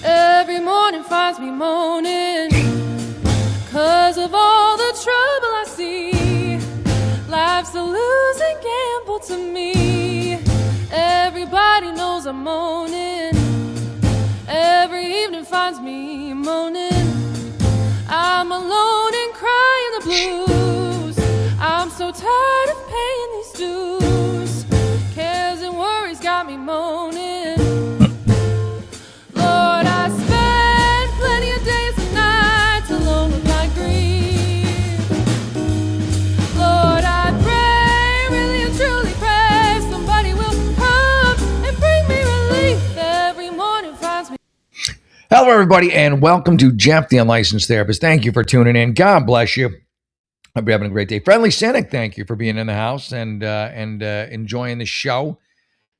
Every morning finds me moaning 'cause of all the trouble I see. Life's a losing gamble to me. Everybody knows I'm moaning. Every evening finds me moaning. I'm alone and crying the blues. I'm so tired of paying these dues. Cares and worries got me moaning. Lord, I spend plenty of days and nights alone with my grief. Lord, I pray, really and truly pray, somebody will come and bring me relief. Every morning finds me. Hello, everybody, and welcome to Jeff, the Unlicensed Therapist. Thank you for tuning in. God bless you. Hope you're having a great day. Friendly Cynic, thank you for being in the house and enjoying the show.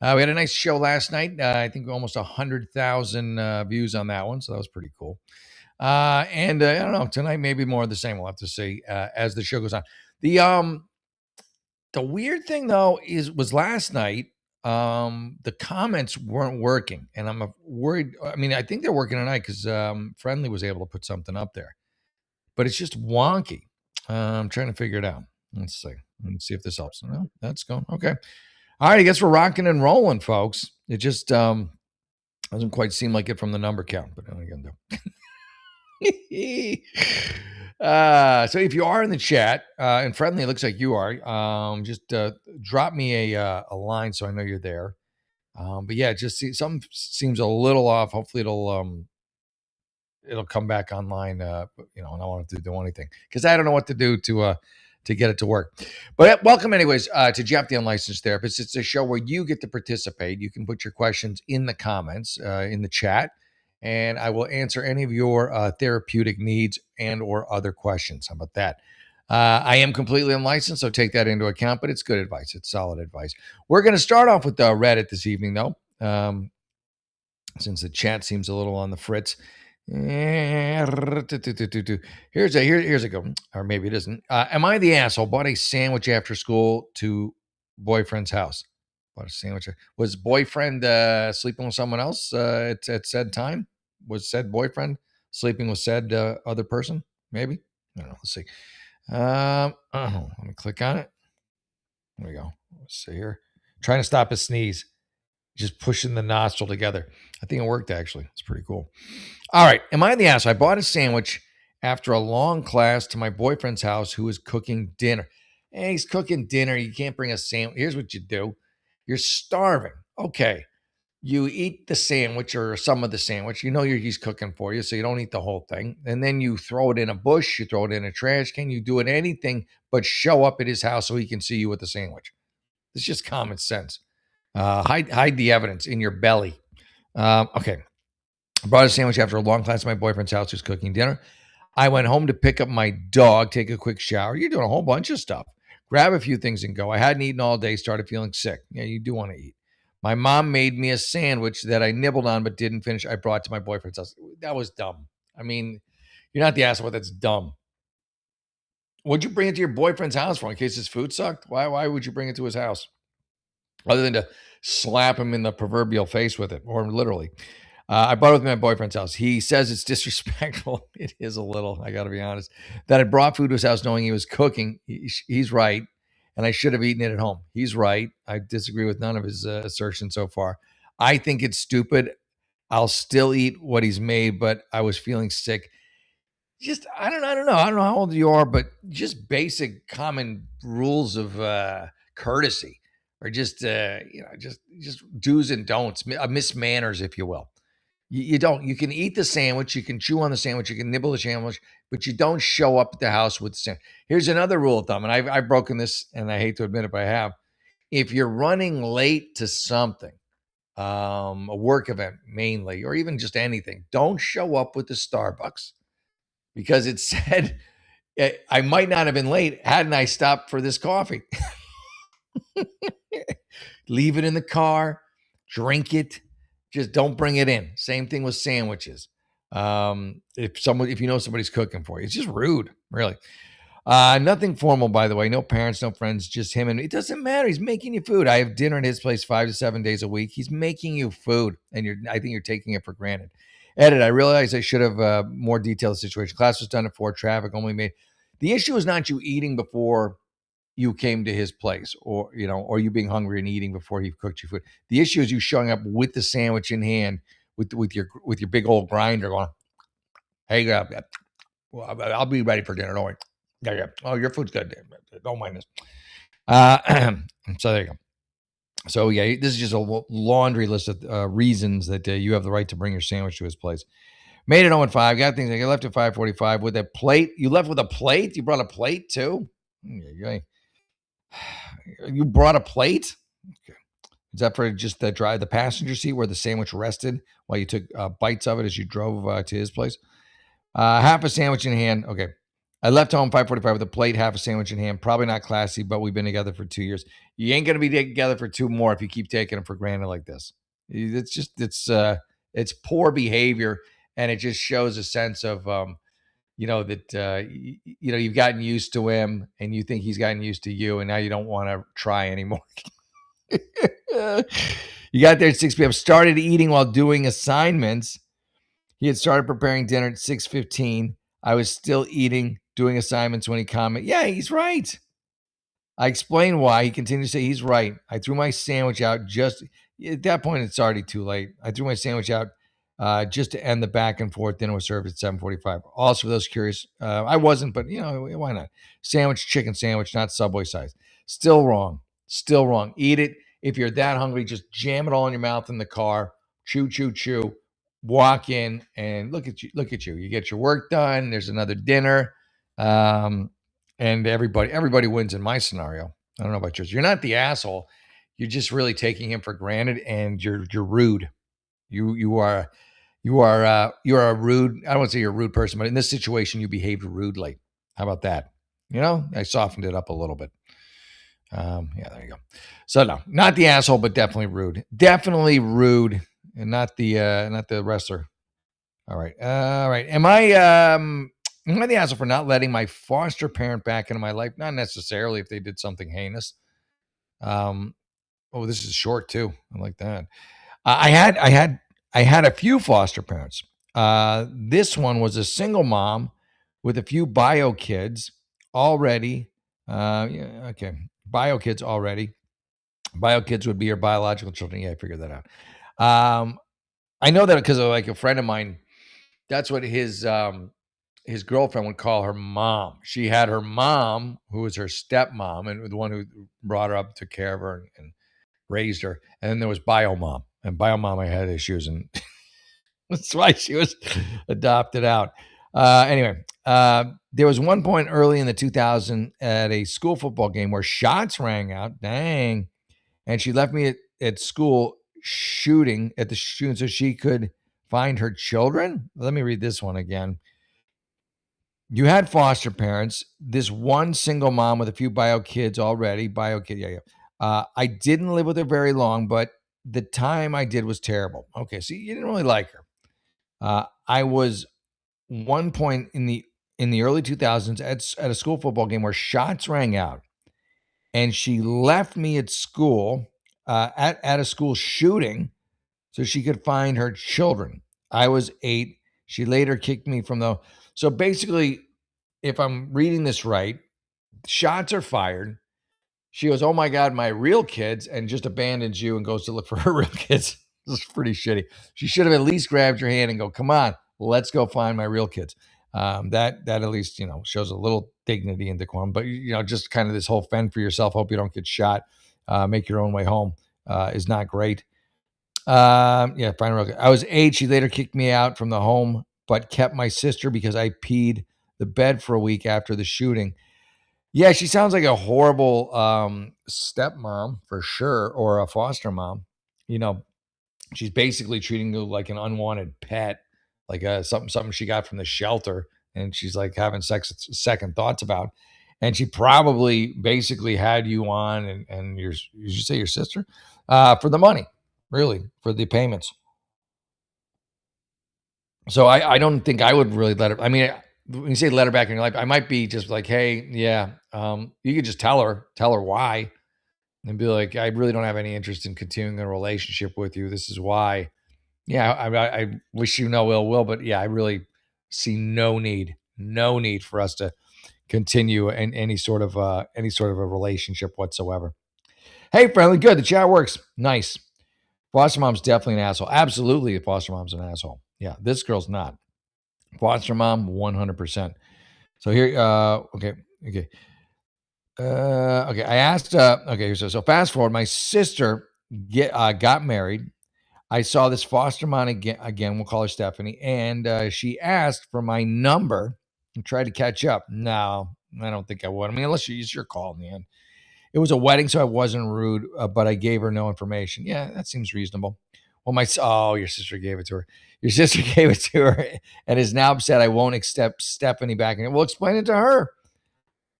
We had a nice show last night. I think almost 100,000 views on that one, so that was pretty cool. I don't know, tonight maybe more of the same. We'll have to see as the show goes on. The weird thing though was last night. The comments weren't working, and I'm worried. I mean, I think they're working tonight because Friendly was able to put something up there, but it's just wonky. I'm trying to figure it out. Let's see. Let's see if this helps. No, that's going okay. All right, I guess we're rocking and rolling, folks. It just doesn't quite seem like it from the number count, but what are you gonna do? So if you are in the chat, and Friendly, it looks like you are, just drop me a line so I know you're there. But yeah, something seems a little off. Hopefully it'll come back online. And I don't want to do anything because I don't know what to do to get it to work. But welcome anyways to Jeff, the Unlicensed Therapist. It's a show where you get to participate. You can put your questions in the comments in the chat, and I will answer any of your therapeutic needs and or other questions. How about that? I am completely unlicensed, so take that into account, but it's good advice. It's solid advice. We're going to start off with Reddit this evening, though, since the chat seems a little on the fritz. Here's a go, or maybe it isn't. Am I the asshole? Bought a sandwich after school to boyfriend's house. Bought a sandwich. Was boyfriend sleeping with someone else at said time? Was said boyfriend sleeping with said other person? Maybe. I don't know. Let's see. Let me click on it. There we go. Let's see here. Trying to stop a sneeze. Just pushing the nostril together. I think it worked, actually. It's pretty cool. All right. Am I the ass? I bought a sandwich after a long class to my boyfriend's house who is cooking dinner. Hey, he's cooking dinner. You can't bring a sandwich. Here's what you do. You're starving. Okay. You eat the sandwich or some of the sandwich. You know he's cooking for you, so you don't eat the whole thing. And then you throw it in a bush. You throw it in a trash can. You do it anything but show up at his house so he can see you with the sandwich. It's just common sense. Hide the evidence in your belly. Okay. I brought a sandwich after a long class at my boyfriend's house who's cooking dinner. I went home to pick up my dog, take a quick shower. You're doing a whole bunch of stuff. Grab a few things and go. I hadn't eaten all day, started feeling sick. Yeah, you do want to eat. My mom made me a sandwich that I nibbled on but didn't finish. I brought to my boyfriend's house. That was dumb. I mean, you're not the asshole. That's dumb. What'd you bring it to your boyfriend's house for? In case his food sucked? Why would you bring it to his house? Other than to slap him in the proverbial face with it, or literally. I bought it with my boyfriend's house. He says it's disrespectful. It is a little, I got to be honest, that I brought food to his house knowing he was cooking. He's right. And I should have eaten it at home. He's right. I disagree with none of his assertions so far. I think it's stupid. I'll still eat what he's made, but I was feeling sick. Just, I don't know. I don't know how old you are, but just basic common rules of courtesy. Or just just do's and don'ts, mismanners, if you will. You don't. You can eat the sandwich, you can chew on the sandwich, you can nibble the sandwich, but you don't show up at the house with the sandwich. Here's another rule of thumb, and I've broken this, and I hate to admit it, but I have. If you're running late to something, a work event mainly, or even just anything, don't show up with the Starbucks because it said I might not have been late hadn't I stopped for this coffee. Leave it in the car, drink it, just don't bring it in. Same thing with sandwiches. If you know somebody's cooking for you, it's just rude, really. Nothing formal, by the way. No parents, no friends, just him. And it doesn't matter. He's making you food. I have dinner at his place 5 to 7 days a week. He's making you food, and I think you're taking it for granted. Edit. I realized I should have more detailed situation. Class was done at 4. Traffic only made. The issue is not you eating before you came to his place, or you being hungry and eating before he cooked your food. The issue is you showing up with the sandwich in hand, with your big old grinder going, hey, well, I'll be ready for dinner. Don't worry. Yeah. Oh, your food's good. Don't mind this. So there you go. So yeah, this is just a laundry list of reasons that you have the right to bring your sandwich to his place. Made it home at 5. Got things. I left at 5:45 with a plate. You left with a plate. You brought a plate too. You brought a plate. Okay. Is that for just the passenger seat where the sandwich rested while you took bites of it as you drove to his place? Half a sandwich in hand. Okay. I left home 5:45 with a plate, half a sandwich in hand. Probably not classy, but we've been together for 2 years. You ain't gonna be together for 2 more if you keep taking them for granted like this. It's poor behavior, and it just shows a sense of that you've gotten used to him, and you think he's gotten used to you, and now you don't want to try anymore. You got there at 6 p.m. Started eating while doing assignments. He had started preparing dinner at 6:15. I was still eating, doing assignments when he commented, yeah, he's right. I explained why. He continued to say he's right. I threw my sandwich out just at that point. It's already too late. I threw my sandwich out just to end the back and forth. Dinner was served at 7:45. Also, for those curious, I wasn't, but why not? Sandwich, chicken sandwich, not Subway size. Still wrong. Still wrong. Eat it. If you're that hungry, just jam it all in your mouth in the car. Chew, chew, chew. Walk in and look at you. You get your work done. There's another dinner. And everybody wins in my scenario. I don't know about yours. You're not the asshole. You're just really taking him for granted, and you're rude. You are a rude. I don't want to say you're a rude person, but in this situation, you behaved rudely. How about that? I softened it up a little bit. Yeah, there you go. So no, not the asshole, but definitely rude. Definitely rude, and not the wrestler. All right. Am I the asshole for not letting my foster parent back into my life? Not necessarily if they did something heinous. This is short too. I like that. I had a few foster parents. This one was a single mom with a few bio kids already. Okay. Bio kids already. Bio kids would be your biological children. Yeah, I figured that out. I know that because of like a friend of mine. That's what his girlfriend would call her mom. She had her mom, who was her stepmom, and the one who brought her up, took care of her, and raised her. And then there was bio mom, and bio mom I had issues, and that's why she was adopted out. Anyway, there was one point early in the 2000s at a school football game where shots rang out. Dang. And she left me at school shooting so she could find her children. Let me read this one again. You had foster parents, this one single mom with a few bio kids already. Yeah. I didn't live with her very long, but the time I did was terrible. Okay, so you didn't really like her. I was one point in the early 2000s at a school football game where shots rang out, and she left me at school at a school shooting so she could find her children. I was 8. She later kicked me from the. So basically, if I'm reading this right, shots are fired. She goes, "Oh my God, my real kids," and just abandons you and goes to look for her real kids. This is pretty shitty. She should have at least grabbed your hand and go, "Come on, let's go find my real kids." That at least shows a little dignity and decorum. But just kind of this whole fend for yourself, hope you don't get shot, make your own way home is not great. Yeah, fine. I was 8. She later kicked me out from the home, but kept my sister because I peed the bed for a week after the shooting. Yeah, she sounds like a horrible stepmom for sure, or a foster mom. She's basically treating you like an unwanted pet, like something she got from the shelter, and she's like having second thoughts about. And she probably basically had you on, and you should say your sister, for the money, really, for the payments. So I don't think I would really let her. I mean, when you say let her back in your life, I might be just like, hey, yeah, you could just tell her why, and be like, I really don't have any interest in continuing a relationship with you. This is why. Yeah, I wish you no ill will, but yeah, I really see no need for us to continue in any sort of a relationship whatsoever. Hey, friendly, good. The chat works. Nice. Foster mom's definitely an asshole. Absolutely, the foster mom's an asshole. Yeah, this girl's not. Foster mom, 100%. So here, okay. Okay, I asked. Okay, so fast forward. My sister got married. I saw this foster mom again. Again, we'll call her Stephanie, and she asked for my number and tried to catch up. No, I don't think I would. I mean, unless it's your call in the end. It was a wedding, so I wasn't rude, but I gave her no information. Yeah, that seems reasonable. Well, your sister gave it to her. Your sister gave it to her and is now upset I won't accept Stephanie back in it. Well, explain it to her.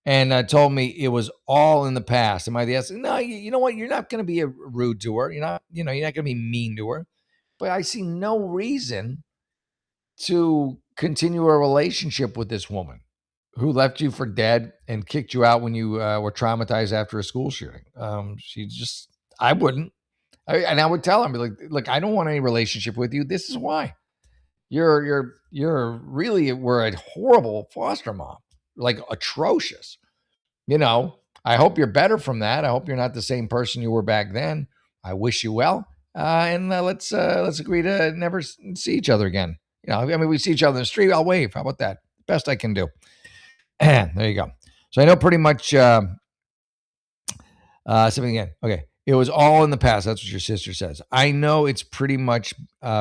And told me it was all in the past. Am I the ass? No, you know what? You're not going to be rude to her. You're not going to be mean to her. But I see no reason to continue a relationship with this woman who left you for dead and kicked you out when you were traumatized after a school shooting. I wouldn't. And I would tell him, like, look, I don't want any relationship with you. This is why. You're really were a horrible foster mom, like atrocious. I hope you're better from that. I hope you're not the same person you were back then. I wish you well. And let's agree to never see each other again. I mean, we see each other in the street. I'll wave. How about that? Best I can do. There you go. So I know pretty much something again. Okay. It was all in the past. That's what your sister says. I know it's pretty much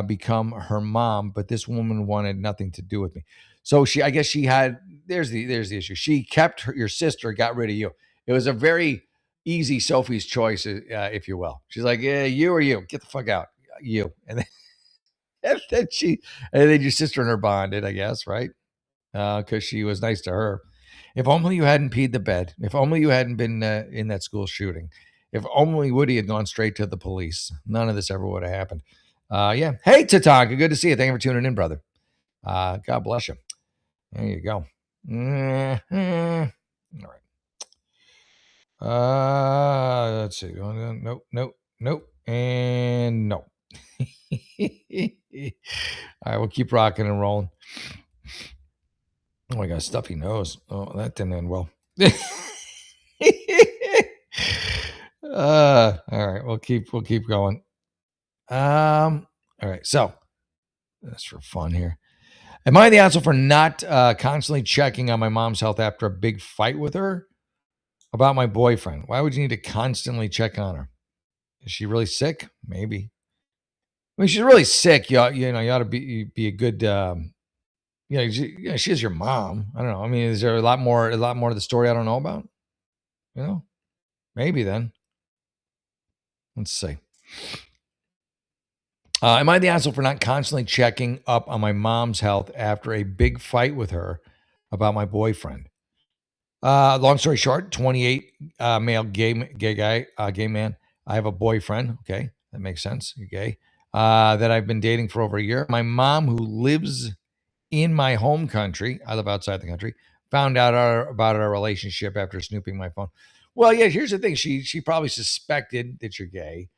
become her mom, but this woman wanted nothing to do with me. So I guess she had, there's the issue. She kept your sister, got rid of you. It was a very easy Sophie's choice, if you will. She's like, yeah, you or you, get the fuck out, you. And then, and then your sister and her bonded, I guess, right? Because she was nice to her. If only you hadn't peed the bed. If only you hadn't been in that school shooting. If only Woody had gone straight to the police. None of this ever would have happened. Yeah. Hey, Tatanka, good to see you. Thank you for tuning in, brother. God bless you. There you go. All right. Let's see. Nope. And no. All right, we'll keep rocking and rolling. Oh, I got a stuffy nose. Oh, that didn't end well. All right, we'll keep going. All right, so that's for fun here. Am I the asshole for not constantly checking on my mom's health after a big fight with her about my boyfriend? Why would you need to constantly check on her? Is she really sick? Maybe. I mean, she's really sick. You ought to be a good. She is your mom. I don't know. I mean, is there a lot more to the story I don't know about? Maybe then. Let's see. Am I the asshole for not constantly checking up on my mom's health after a big fight with her about my boyfriend? Long story short, 28, male, gay man. I have a boyfriend. Okay, that makes sense. You're gay. That I've been dating for over a year. My mom, who lives in my home country, I live outside the country, found out about our relationship after snooping my phone. Well, yeah, here's the thing. She probably suspected that you're gay,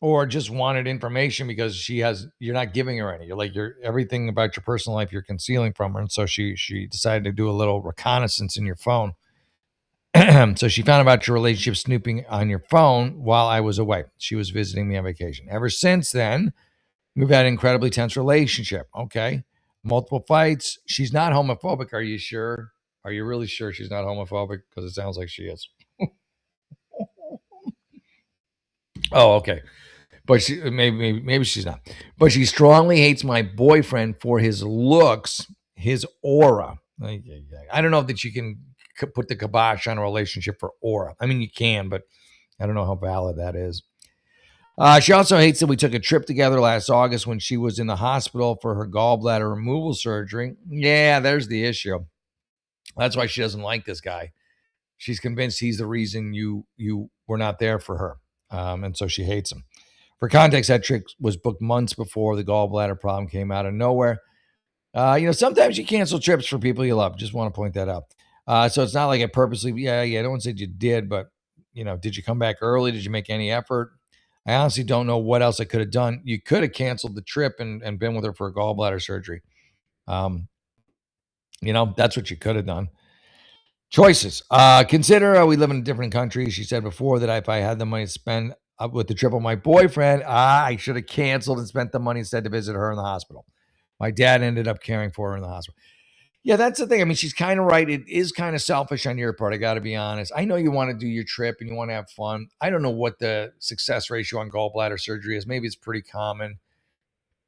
or just wanted information because you're not giving her any. You're everything about your personal life you're concealing from her. And so she decided to do a little reconnaissance in your phone. So she found about your relationship snooping on your phone while I was away. She was visiting me on vacation. Ever since then, we've had an incredibly tense relationship. Okay. Multiple fights. She's not homophobic. Are you sure? Are you really sure she's not homophobic? Because it sounds like she is. Oh, okay. But maybe she's not. But she strongly hates my boyfriend for his looks, his aura. I don't know that you can put the kibosh on a relationship for aura. I mean, you can, but I don't know how valid that is. She also hates that we took a trip together last August when she was in the hospital for her gallbladder removal surgery. Yeah, there's the issue. That's why she doesn't like this guy. She's convinced he's the reason you were not there for her. And so she hates him. For context, that trip was booked months before the gallbladder problem came out of nowhere. Sometimes you cancel trips for people you love. Just want to point that out. So it's not like I purposely, yeah. No one said you did, but did you come back early? Did you make any effort? I honestly don't know what else I could have done. You could have canceled the trip and been with her for a gallbladder surgery. Um, that's what you could have done. Choices. Consider we live in a different country. She said before that if I had the money to spend with the trip with my boyfriend, I should have canceled and spent the money instead to visit her in the hospital. My dad ended up caring for her in the hospital. Yeah, that's the thing. I mean, she's kind of right. It is kind of selfish on your part. I got to be honest. I know you want to do your trip and you want to have fun. I don't know what the success ratio on gallbladder surgery is. Maybe it's pretty common.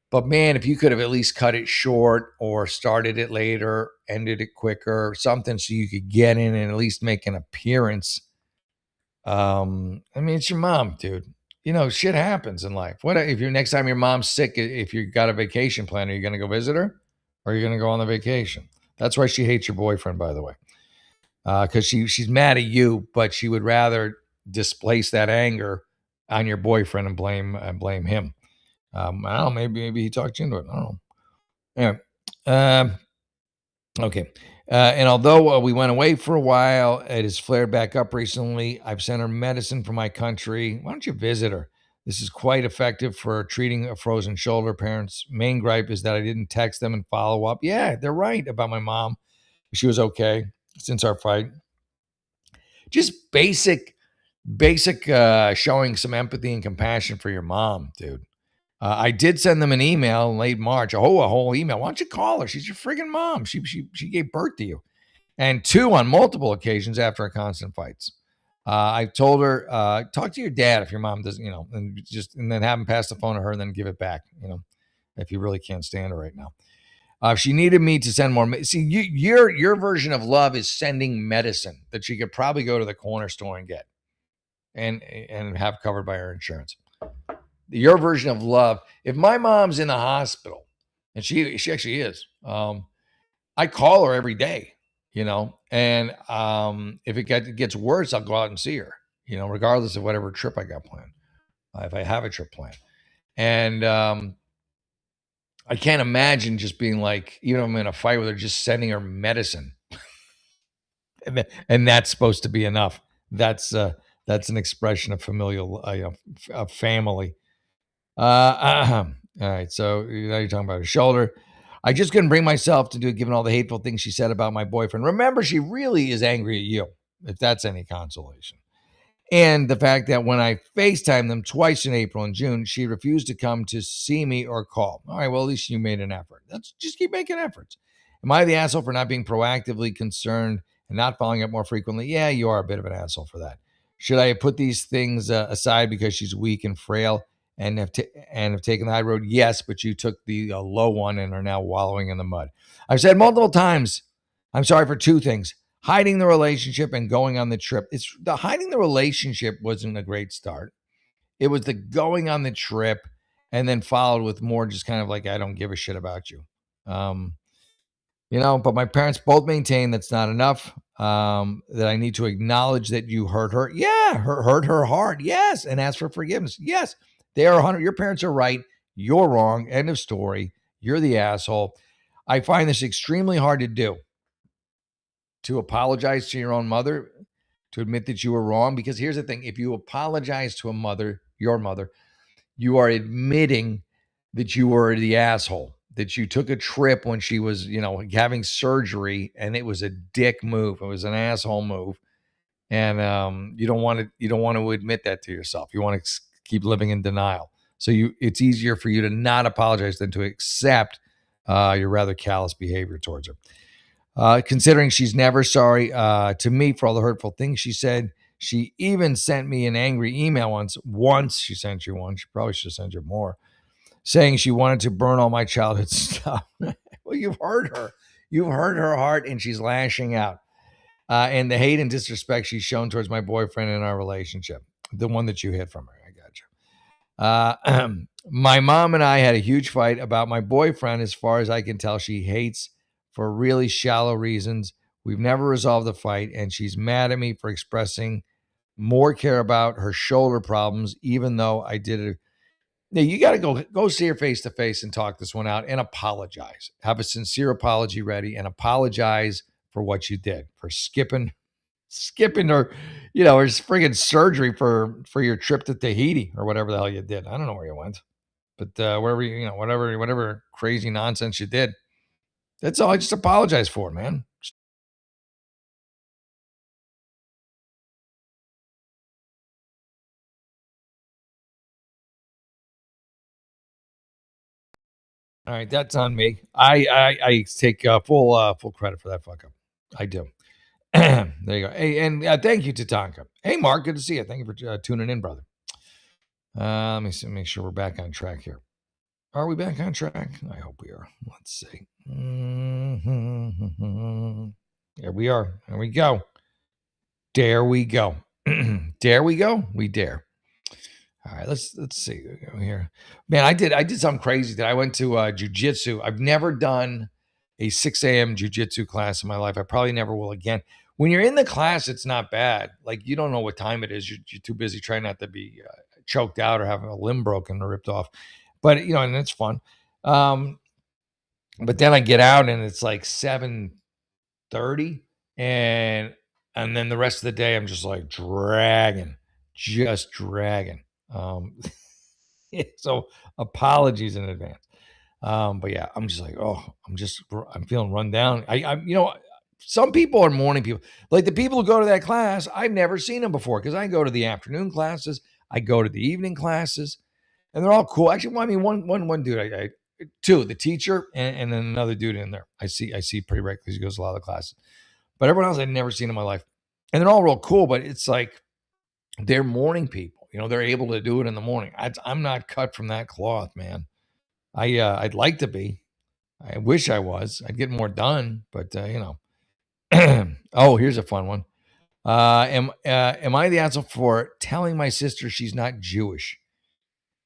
But man, if you could have at least cut it short or started it later, ended it quicker, something so you could get in and at least make an appearance. It's your mom, dude. Shit happens in life. What if next time your mom's sick, if you got a vacation plan, are you going to go visit her or are you going to go on the vacation? That's why she hates your boyfriend, by the way. Because she's mad at you, but she would rather displace that anger on your boyfriend and blame him. I don't know. Maybe he talked you into it. I don't know. Anyway, okay. And although we went away for a while, it has flared back up recently. I've sent her medicine from my country. Why don't you visit her? This is quite effective for treating a frozen shoulder. Parents' main gripe is that I didn't text them and follow up. Yeah, they're right about my mom. She was okay since our fight. Just basic showing some empathy and compassion for your mom, dude. I did send them an email in late March. A whole email. Why don't you call her? She's your friggin' mom. She gave birth to you. And two, on multiple occasions after our constant fights. I told her, talk to your dad if your mom doesn't, and then have him pass the phone to her and then give it back, if you really can't stand her right now. If she needed me to send more, your version of love is sending medicine that she could probably go to the corner store and get and have covered by her insurance. Your version of love. If my mom's in the hospital, and she actually is, I call her every day, and if it gets worse, I'll go out and see her, regardless of whatever trip I got planned, if I have a trip planned. And I can't imagine just being like, even if I'm in a fight with her, just sending her medicine, and that's supposed to be enough. That's an expression of familial, of family. All right. So now you're talking about her shoulder. I just couldn't bring myself to do it given all the hateful things she said about my boyfriend. Remember, she really is angry at you, if that's any consolation. And the fact that when I FaceTimed them twice in April and June, she refused to come to see me or call. All right, well, at least you made an effort. Let's just keep making efforts. Am I the asshole for not being proactively concerned and not following up more frequently? Yeah, you are a bit of an asshole for that. Should I have put these things aside because she's weak and frail and have taken the high road? Yes, but you took the low one and are now wallowing in the mud. I've said multiple times, I'm sorry for two things: hiding the relationship and going on the trip. It's the hiding the relationship wasn't a great start. It was the going on the trip and then followed with more just kind of like, I don't give a shit about you. But my parents both maintain that's not enough. That I need to acknowledge that you hurt her. Yeah, hurt her hard. Yes. And ask for forgiveness. Yes. They are 100. Your parents are right. You're wrong. End of story. You're the asshole. I find this extremely hard to do. To apologize to your own mother, to admit that you were wrong. Because here's the thing: if you apologize to your mother, you are admitting that you were the asshole, that you took a trip when she was, having surgery, and it was a dick move. It was an asshole move. And you don't want to admit that to yourself. You want to keep living in denial. So it's easier for you to not apologize than to accept your rather callous behavior towards her. Considering she's never sorry to me for all the hurtful things she said. She even sent me an angry email once she sent you one. She probably should have sent you more, saying she wanted to burn all my childhood stuff. Well, you've hurt her. You've hurt her heart, and she's lashing out. And the hate and disrespect she's shown towards my boyfriend in our relationship, the one that you hid from her. I got you. My mom and I had a huge fight about my boyfriend. As far as I can tell, she hates for really shallow reasons. We've never resolved the fight, and she's mad at me for expressing more care about her shoulder problems, even though I did Yeah, you got to go see her face to face and talk this one out and apologize. Have a sincere apology ready and apologize for what you did, for skipping or or friggin' surgery for your trip to Tahiti or whatever the hell you did. I don't know where you went, but wherever whatever crazy nonsense you did, that's all. I just apologize for, man. All right, that's on me. I take full credit for that fuck up. I do. There you go. Hey, and thank you, Tatanka. Hey, Mark, good to see you. Thank you for tuning in, brother. Let me see, make sure we're back on track here. Are we back on track? I hope we are. Let's see. There we are. There we go. Dare we go. Dare we go? We dare. All right, let's see here. Man, I did something crazy that I went to jujitsu. I've never done a 6 a.m. jujitsu class in my life. I probably never will again. When you're in the class, it's not bad. Like you don't know what time it is. You're too busy trying not to be choked out or having a limb broken or ripped off. But and it's fun. But then I get out and it's like 7:30, and then the rest of the day I'm just like just dragging. Um, so apologies in advance. But yeah, I'm just like, oh, I'm feeling run down. Some people are morning people. Like the people who go to that class, I've never seen them before because I go to the afternoon classes, I go to the evening classes, and they're all cool. Actually, well, I mean, one dude, two, the teacher, and then another dude in there. I see pretty regularly because he goes to a lot of the classes. But everyone else I'd never seen in my life, and they're all real cool. But it's like they're morning people. They're able to do it in the morning. I'm not cut from that cloth, man. I'd like to be. I wish I was. I'd get more done, but oh, here's a fun one. Am I the asshole for telling my sister she's not Jewish?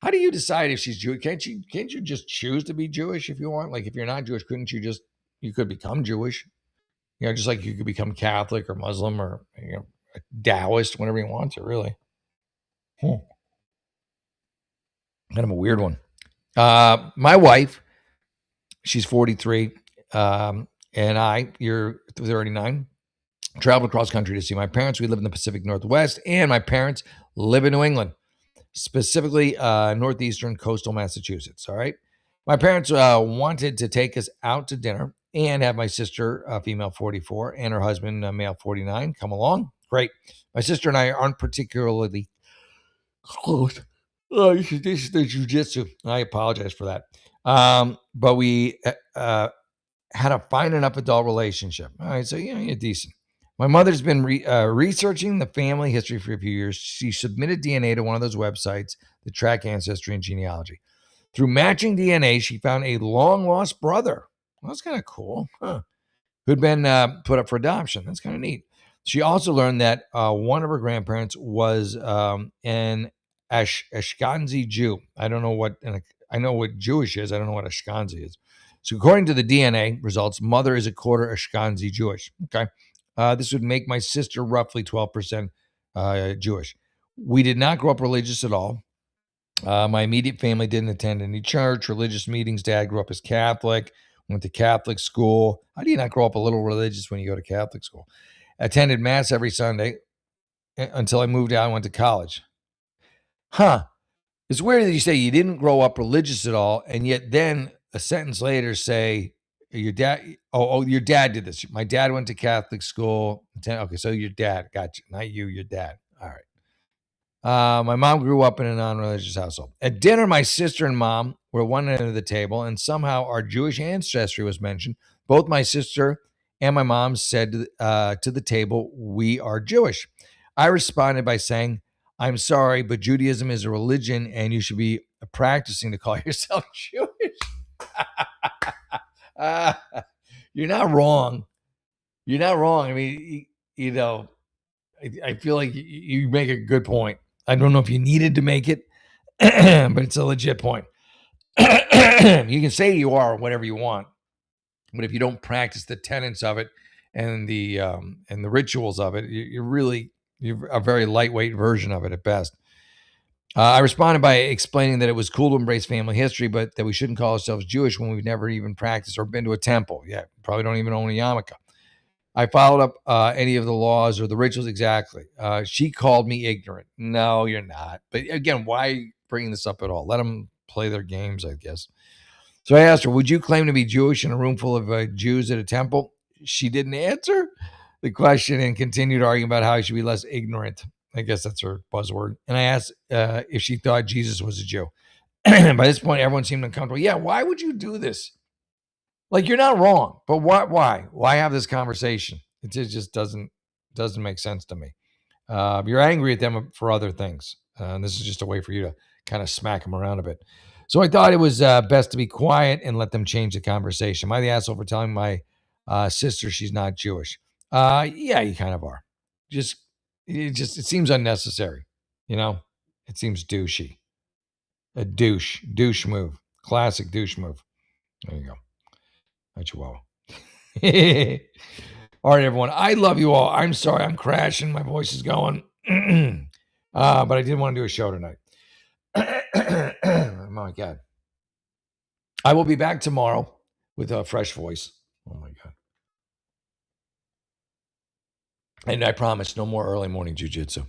How do you decide if she's Jewish? Can't you just choose to be Jewish if you want? Like if you're not Jewish, couldn't you could become Jewish? Just like you could become Catholic or Muslim or Taoist, whatever you want to, really. Kind of a weird one. My wife, she's 43, and you're 39, traveled across country to see my parents. We live in the Pacific Northwest, and my parents live in New England, specifically northeastern coastal Massachusetts. All right. My parents wanted to take us out to dinner and have my sister, female 44, and her husband, male 49, come along. Great. My sister and I aren't particularly close. Oh, this is the jujitsu. I apologize for that. But we had a fine enough adult relationship. All right, so you're decent. My mother's been researching the family history for a few years. She submitted DNA to one of those websites that track ancestry and genealogy. Through matching DNA, she found a long lost brother. Well, that's kind of cool, huh? Who'd been put up for adoption. That's kind of neat. She also learned that one of her grandparents was an Ashkenazi Jew. I don't know what, I know what Jewish is. I don't know what Ashkenazi is. So according to the DNA results, mother is a quarter Ashkenazi Jewish. Okay. This would make my sister roughly 12% Jewish. We did not grow up religious at all. My immediate family didn't attend any church, religious meetings. Dad grew up as Catholic, went to Catholic school. How do you not grow up a little religious when you go to Catholic school? Attended mass every Sunday until I moved out and went to college. Huh. It's weird that you say you didn't grow up religious at all, and yet then a sentence later say your dad. Oh, your dad did this. My dad went to Catholic school. Okay, so your dad, gotcha. Not you, your dad. All right. My mom grew up in a non-religious household. At dinner, my sister and mom were at one end of the table, and somehow our Jewish ancestry was mentioned. Both my sister and my mom said to the table, "We are Jewish." I responded by saying, "I'm sorry, but Judaism is a religion, and you should be practicing to call yourself Jewish." uh, you're not wrong. You're not wrong. I mean, I feel like you make a good point. I don't know if you needed to make it, but it's a legit point. You can say you are whatever you want, but if you don't practice the tenets of it and the rituals of it, you're a very lightweight version of it at best. I responded by explaining that it was cool to embrace family history, but that we shouldn't call ourselves Jewish when we've never even practiced or been to a temple. Yeah, probably don't even own a yarmulke. I followed up any of the laws or the rituals exactly. She called me ignorant. No, you're not. But again, why bring this up at all? Let them play their games, I guess. So I asked her, would you claim to be Jewish in a room full of Jews at a temple? She didn't answer the question and continued arguing about how I should be less ignorant. I guess that's her buzzword. And I asked if she thought Jesus was a Jew. By this point, everyone seemed uncomfortable. Yeah, why would you do this? Like, you're not wrong, but why have this conversation? It just doesn't make sense to me. You're angry at them for other things, and this is just a way for you to kind of smack them around a bit. So I thought it was best to be quiet and let them change the conversation. Am I the asshole for telling my sister she's not Jewish? Yeah, you kind of are. Just it seems unnecessary. You know, it seems douchey. A douche move, classic douche move. There you go. Hi, Chihuahua. All right, everyone. I love you all. I'm sorry I'm crashing. My voice is going. But I did want to do a show tonight. Oh, my God. I will be back tomorrow with a fresh voice. Oh, my God. And I promise no more early morning jujitsu.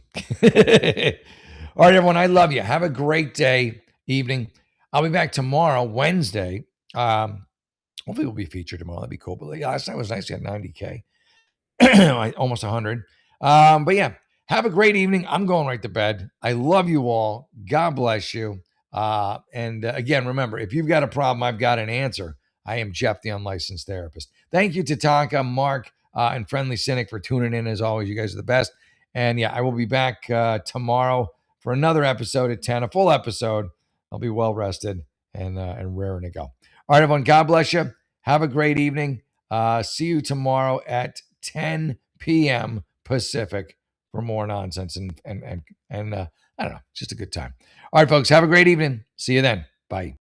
All right, everyone. I love you. Have a great day, evening. I'll be back tomorrow, Wednesday. Hopefully, we'll be featured tomorrow. That'd be cool. But last night was nice. You had 90K. Almost 100. But yeah, have a great evening. I'm going right to bed. I love you all. God bless you. And again, remember, if you've got a problem, I've got an answer. I am Jeff, the unlicensed therapist. Thank you to Tonka, Mark, and Friendly Cynic for tuning in. As always, you guys are the best. And yeah, I will be back tomorrow for another episode at 10, a full episode. I'll be well rested and raring to go. All right, everyone. God bless you. Have a great evening. See you tomorrow at 10 p.m. Pacific for more nonsense and I don't know, just a good time. All right, folks, have a great evening. See you then. Bye.